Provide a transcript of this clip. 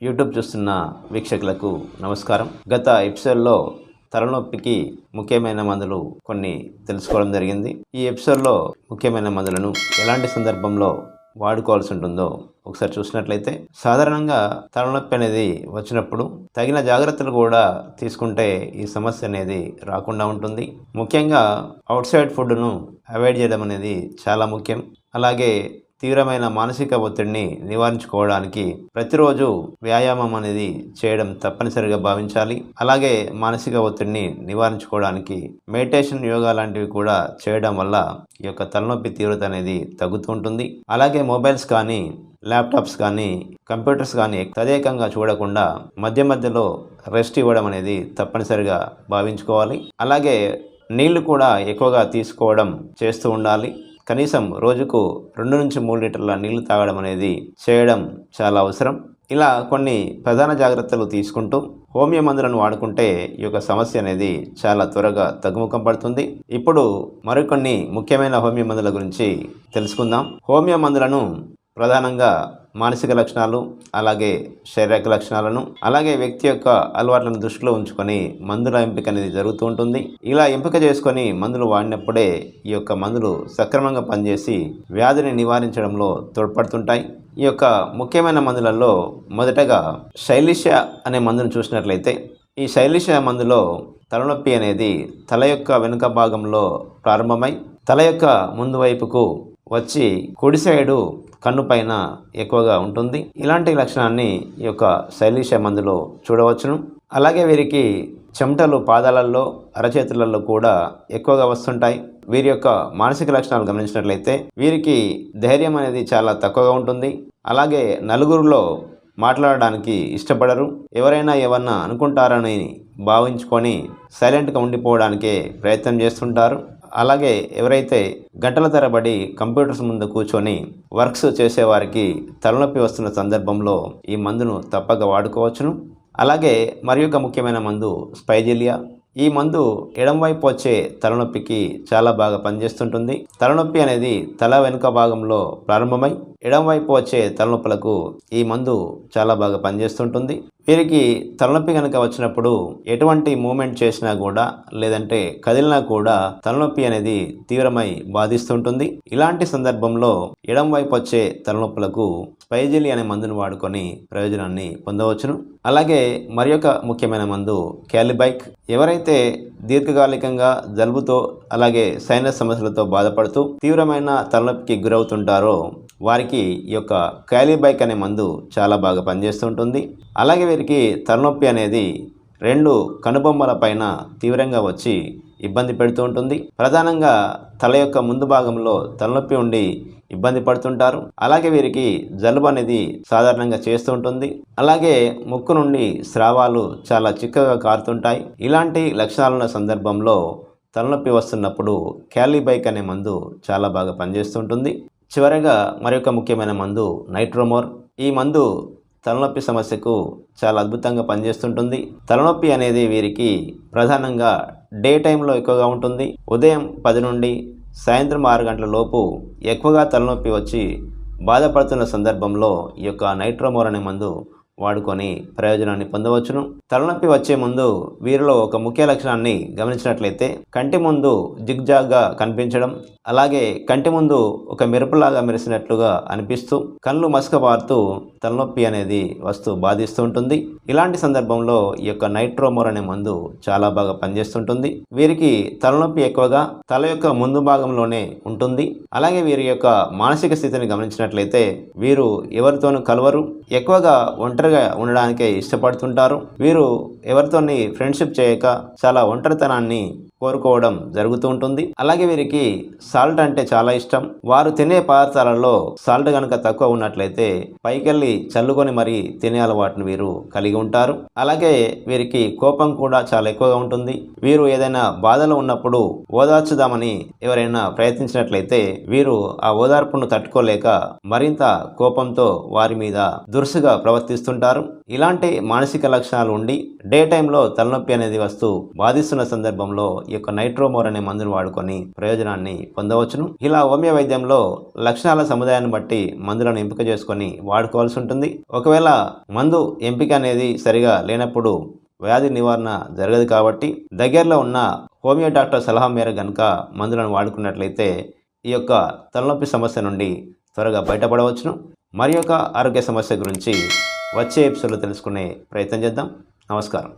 YouTube చూస్తున్న వీక్షకులకు నమస్కారం. గత ఎపిసోడ్లో తలనొప్పికి ముఖ్యమైన మందులు కొన్ని తెలుసుకోవడం జరిగింది. ఈ ఎపిసోడ్లో ముఖ్యమైన మందులను ఎలాంటి సందర్భంలో వాడుకోవాల్సి ఉంటుందో ఒకసారి చూసినట్లయితే, సాధారణంగా తలనొప్పి అనేది వచ్చినప్పుడు తగిన జాగ్రత్తలు కూడా తీసుకుంటే ఈ సమస్య అనేది రాకుండా ఉంటుంది. ముఖ్యంగా అవుట్ సైడ్ ఫుడ్ను అవాయిడ్ చేయడం అనేది చాలా ముఖ్యం. అలాగే తీవ్రమైన మానసిక ఒత్తిడిని నివారించుకోవడానికి ప్రతిరోజు వ్యాయామం అనేది చేయడం తప్పనిసరిగా భావించాలి. అలాగే మానసిక ఒత్తిడిని నివారించుకోవడానికి మెడిటేషన్, యోగా లాంటివి కూడా చేయడం వల్ల ఈ యొక్క తలనొప్పి తీవ్రత అనేది తగ్గుతూ ఉంటుంది. అలాగే మొబైల్స్ కానీ, ల్యాప్టాప్స్ కానీ, కంప్యూటర్స్ కానీ తదేకంగా చూడకుండా మధ్య మధ్యలో రెస్ట్ ఇవ్వడం అనేది తప్పనిసరిగా భావించుకోవాలి. అలాగే నీళ్లు కూడా ఎక్కువగా తీసుకోవడం చేస్తూ ఉండాలి. కనీసం రోజుకు 2 నుంచి 3 లీటర్ల నీళ్లు తాగడం అనేది చేయడం చాలా అవసరం. ఇలా కొన్ని ప్రధాన జాగ్రత్తలు తీసుకుంటూ హోమియో మందులను వాడుకుంటే ఈ యొక్క సమస్య అనేది చాలా త్వరగా తగ్గుముఖం పడుతుంది. ఇప్పుడు మరికొన్ని ముఖ్యమైన హోమియో మందుల గురించి తెలుసుకుందాం. హోమియో మందులను ప్రధానంగా మానసిక లక్షణాలు, అలాగే శారీరక లక్షణాలను, అలాగే వ్యక్తి యొక్క అలవాట్లను దృష్టిలో ఉంచుకొని మందుల ఎంపిక అనేది జరుగుతూ ఉంటుంది. ఇలా ఎంపిక చేసుకొని మందులు వాడినప్పుడే ఈ యొక్క మందులు సక్రమంగా పనిచేసి వ్యాధిని నివారించడంలో తోడ్పడుతుంటాయి. ఈ యొక్క ముఖ్యమైన మందులలో మొదటగా శైలిష అనే మందును చూసినట్లయితే, ఈ శైలిష మందులో తలనొప్పి అనేది తల యొక్క వెనుక భాగంలో ప్రారంభమై తల యొక్క ముందు వైపుకు వచ్చి కుడి సైడు కన్ను పైన ఎక్కువగా ఉంటుంది. ఇలాంటి లక్షణాన్ని ఈ యొక్క శైలిష మందులో చూడవచ్చును. అలాగే వీరికి చెమటలు పాదాలలో, అరచేతులలో కూడా ఎక్కువగా వస్తుంటాయి. వీరి యొక్క మానసిక లక్షణాలు గమనించినట్లయితే వీరికి ధైర్యం అనేది చాలా తక్కువగా ఉంటుంది. అలాగే నలుగురిలో మాట్లాడడానికి ఇష్టపడరు. ఎవరైనా ఏమన్నా అనుకుంటారని భావించుకొని సైలెంట్గా ఉండిపోవడానికే ప్రయత్నం చేస్తుంటారు. అలాగే ఎవరైతే గంటల తరబడి కంప్యూటర్స్ ముందు కూర్చొని వర్క్స్ చేసేవారికి తలనొప్పి వస్తున్న సందర్భంలో ఈ మందును తప్పక వాడుకోవచ్చును. అలాగే మరి ఒక ముఖ్యమైన మందు స్పైజిలియా. ఈ మందు ఎడమవైపు వచ్చే తలనొప్పికి చాలా బాగా పనిచేస్తుంటుంది. తలనొప్పి అనేది తల వెనుక భాగంలో ప్రారంభమై ఎడమవైపు వచ్చే తలనొప్పులకు ఈ మందు చాలా బాగా పనిచేస్తుంటుంది. వీరికి తలనొప్పి కనుక వచ్చినప్పుడు ఎటువంటి మూమెంట్ చేసినా కూడా, లేదంటే కదిలినా కూడా తలనొప్పి అనేది తీవ్రమై బాధిస్తుంటుంది. ఇలాంటి సందర్భంలో ఎడమ వైపు వచ్చే తలనొప్పులకు స్పైజిలి అనే మందును వాడుకొని ప్రయోజనాన్ని పొందవచ్చును. అలాగే మరి ఒక ముఖ్యమైన మందు క్యాలిబైక్. ఎవరైతే దీర్ఘకాలికంగా జలుబుతో, అలాగే సైనస్ సమస్యలతో బాధపడుతూ తీవ్రమైన తలనొప్పికి గురవుతుంటారో వారికి ఈ యొక్క క్యాలిబైక్ అనే మందు చాలా బాగా పనిచేస్తుంటుంది. అలాగే వీరికి తలనొప్పి అనేది 2 కనుబొమ్మల పైన తీవ్రంగా వచ్చి ఇబ్బంది పెడుతూ ఉంటుంది. ప్రధానంగా తల యొక్క ముందు భాగంలో తలనొప్పి ఉండి ఇబ్బంది పడుతుంటారు. అలాగే వీరికి జలుబు అనేది సాధారణంగా చేస్తూ ఉంటుంది. అలాగే ముక్కు నుండి స్రావాలు చాలా చిక్కగా కారుతుంటాయి. ఇలాంటి లక్షణాలున్న సందర్భంలో తలనొప్పి వస్తున్నప్పుడు క్యాలిబైక్ అనే మందు చాలా బాగా పనిచేస్తుంటుంది. చివరగా మరొక ముఖ్యమైన మందు నైట్రోమోర్. ఈ మందు తలనొప్పి సమస్యకు చాలా అద్భుతంగా పనిచేస్తుంటుంది. తలనొప్పి అనేది వీరికి ప్రధానంగా డే టైంలో ఎక్కువగా ఉంటుంది. ఉదయం 10 నుండి సాయంత్రం 6 గంటల లోపు ఎక్కువగా తలనొప్పి వచ్చి బాధపడుతున్న సందర్భంలో ఈ యొక్క నైట్రోమోర్ అనే మందు వాడుకొని ప్రయోజనాన్ని పొందవచ్చును. తలనొప్పి వచ్చే ముందు వీరిలో ఒక ముఖ్య లక్షణాన్ని గమనించినట్లయితే కంటి ముందు జిగ్జాగ్గా కనిపించడం, అలాగే కంటి ముందు ఒక మెరుపులాగా మెరిసినట్లుగా అనిపిస్తూ కళ్ళు మసకబారుతూ తలనొప్పి అనేది వస్తూ బాధిస్తూ ఉంటుంది. ఇలాంటి సందర్భంలో ఈ యొక్క నైట్రోమోర్ అనే మందు చాలా బాగా పనిచేస్తుంటుంది. వీరికి తలనొప్పి ఎక్కువగా తల యొక్క ముందు భాగంలోనే ఉంటుంది. అలాగే వీరి యొక్క మానసిక స్థితిని గమనించినట్లయితే వీరు ఎవరితోనూ కలవరు, ఎక్కువగా ఒంటరిగా ఉండడానికే ఇష్టపడుతుంటారు. వీరు ఎవరితోని ఫ్రెండ్షిప్ చేయక చాలా ఒంటరితనాన్ని కోరుకోవడం జరుగుతూ ఉంటుంది. అలాగే వీరికి సాల్ట్ అంటే చాలా ఇష్టం. వారు తినే పదార్థాలలో సాల్ట్ కనుక తక్కువ ఉన్నట్లయితే పైకెళ్ళి చల్లుకొని మరీ తినే అలవాటును వీరు కలిగి ఉంటారు. అలాగే వీరికి కోపం కూడా చాలా ఎక్కువగా ఉంటుంది. వీరు ఏదైనా బాధలో ఉన్నప్పుడు ఓదార్చుదామని ఎవరైనా ప్రయత్నించినట్లయితే వీరు ఆ ఓదార్పును తట్టుకోలేక మరింత కోపంతో వారి మీద దురుసుగా ప్రవర్తిస్తుంటారు. ఇలాంటి మానసిక లక్షణాలు ఉండి డే టైంలో తలనొప్పి అనేది వస్తూ బాధిస్తున్న సందర్భంలో ఈ యొక్క నైట్రోమోర్ అనే మందును వాడుకొని ప్రయోజనాన్ని పొందవచ్చును. ఇలా హోమియో వైద్యంలో లక్షణాల సముదాయాన్ని బట్టి మందులను ఎంపిక చేసుకొని వాడుకోవాల్సి ఉంటుంది. ఒకవేళ మందు ఎంపిక అనేది సరిగా లేనప్పుడు వ్యాధి నివారణ జరగదు కాబట్టి దగ్గరలో ఉన్న హోమియో డాక్టర్ సలహా మేర గనుక మందులను వాడుకున్నట్లయితే ఈ యొక్క తలనొప్పి సమస్య నుండి త్వరగా బయటపడవచ్చును. మరి యొక్క ఆరోగ్య సమస్య గురించి వచ్చే ఎపిసోడ్లో తెలుసుకునే ప్రయత్నం చేద్దాం. నమస్కారం.